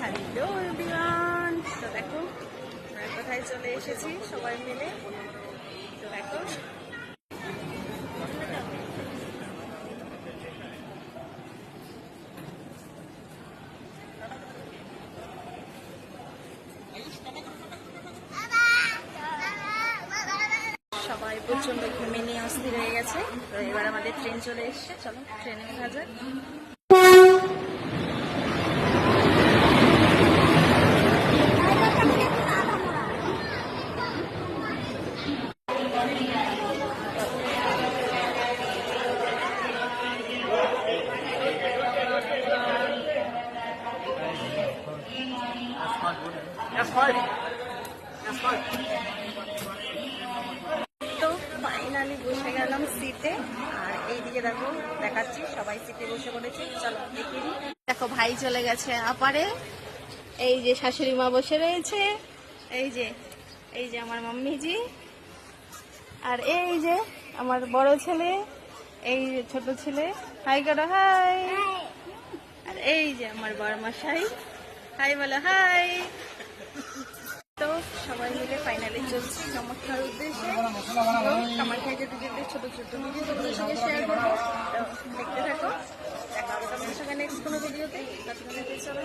Hello everyone, তো দেখো আমরা কোথায় চলে এসেছি সবাই মিলে। তো দেখো সবাই প্রচন্ড ঘুমে নিয়ে অস্থির হয়ে গেছে। তো এবার আমাদের ট্রেন চলে এসছে, চলো ট্রেনে ওঠা যাক। তো ফাইনালি বসে গেলাম সিটে, আর এইদিকে দেখো দেখাচ্ছি সবাই সিটে বসে পড়েছে। চলো দেখি, দেখো ভাই চলে গেছে আপারে, এই যে শাশুড়ি মা বসে রয়েছে, এই যে আমার মাম্মিজি, আর এই যে আমার বড় ছেলে, এই যে ছোট ছেলে, হাই করো হাই, আর এই যে আমার বড়মশাই, হাই বলো হাই। তো সবাই মিলে ফাইনালি চলছি কামাখ্যার উদ্দেশ্যে। কামাখ্যায় যেতে যেতে ছোট ছোট ভিডিও তোমাদের সঙ্গে শেয়ার করবো, দেখতে থাকো। দেখা হবে তোমাদের সঙ্গে নেক্সট কোনো ভিডিওতে। চলো।